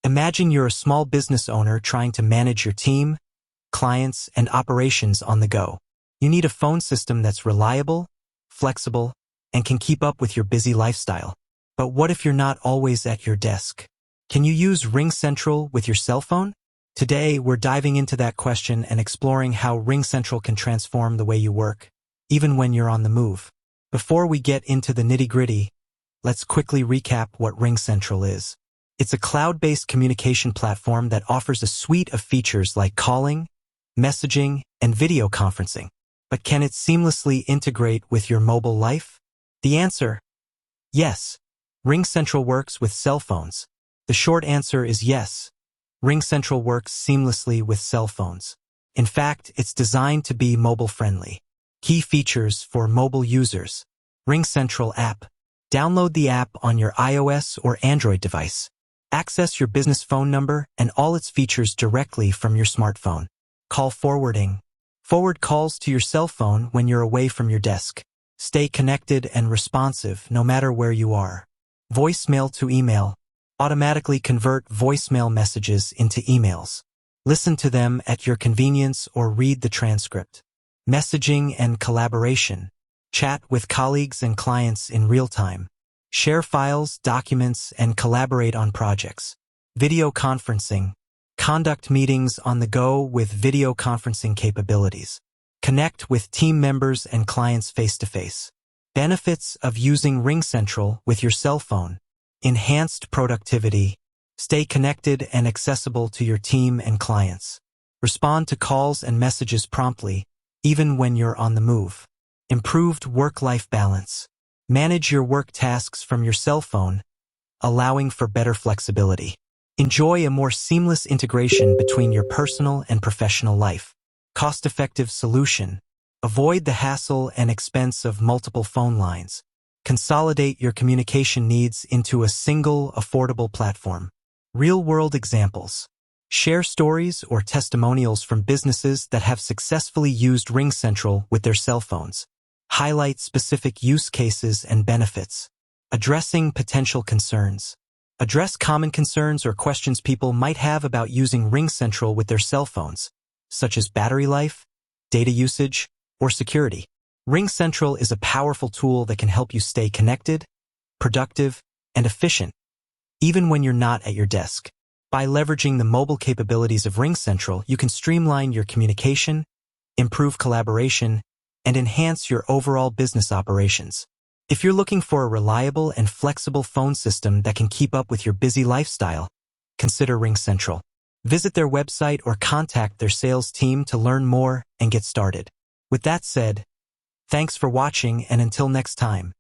Imagine you're a small business owner trying to manage your team, clients, and operations on the go. You need a phone system that's reliable, flexible, and can keep up with your busy lifestyle. But what if you're not always at your desk? Can you use RingCentral with your cell phone? Today, we're diving into that question and exploring how RingCentral can transform the way you work, even when you're on the move. Before we get into the nitty-gritty, let's quickly recap what RingCentral is. It's a cloud-based communication platform that offers a suite of features like calling, messaging, and video conferencing. But can it seamlessly integrate with your mobile life? The answer: yes. RingCentral works with cell phones. The short answer is yes. RingCentral works seamlessly with cell phones. In fact, it's designed to be mobile-friendly. Key features for mobile users. RingCentral app. Download the app on your iOS or Android device. Access your business phone number and all its features directly from your smartphone. Call forwarding. Forward calls to your cell phone when you're away from your desk. Stay connected and responsive no matter where you are. Voicemail to email. Automatically convert voicemail messages into emails. Listen to them at your convenience or read the transcript. Messaging and collaboration. Chat with colleagues and clients in real time. Share files, documents, and collaborate on projects. Video conferencing. Conduct meetings on the go with video conferencing capabilities. Connect with team members and clients face-to-face. Benefits of using RingCentral with your cell phone. Enhanced productivity. Stay connected and accessible to your team and clients. Respond to calls and messages promptly, even when you're on the move. Improved work-life balance. Manage your work tasks from your cell phone, allowing for better flexibility. Enjoy a more seamless integration between your personal and professional life. Cost-effective solution. Avoid the hassle and expense of multiple phone lines. Consolidate your communication needs into a single, affordable platform. Real-world examples. Share stories or testimonials from businesses that have successfully used RingCentral with their cell phones. Highlight specific use cases and benefits. Addressing potential concerns. Address common concerns or questions people might have about using RingCentral with their cell phones, such as battery life, data usage, or security. RingCentral is a powerful tool that can help you stay connected, productive, and efficient, even when you're not at your desk. By leveraging the mobile capabilities of RingCentral, you can streamline your communication, improve collaboration, and enhance your overall business operations. If you're looking for a reliable and flexible phone system that can keep up with your busy lifestyle, consider RingCentral. Visit their website or contact their sales team to learn more and get started. With that said, thanks for watching, and until next time.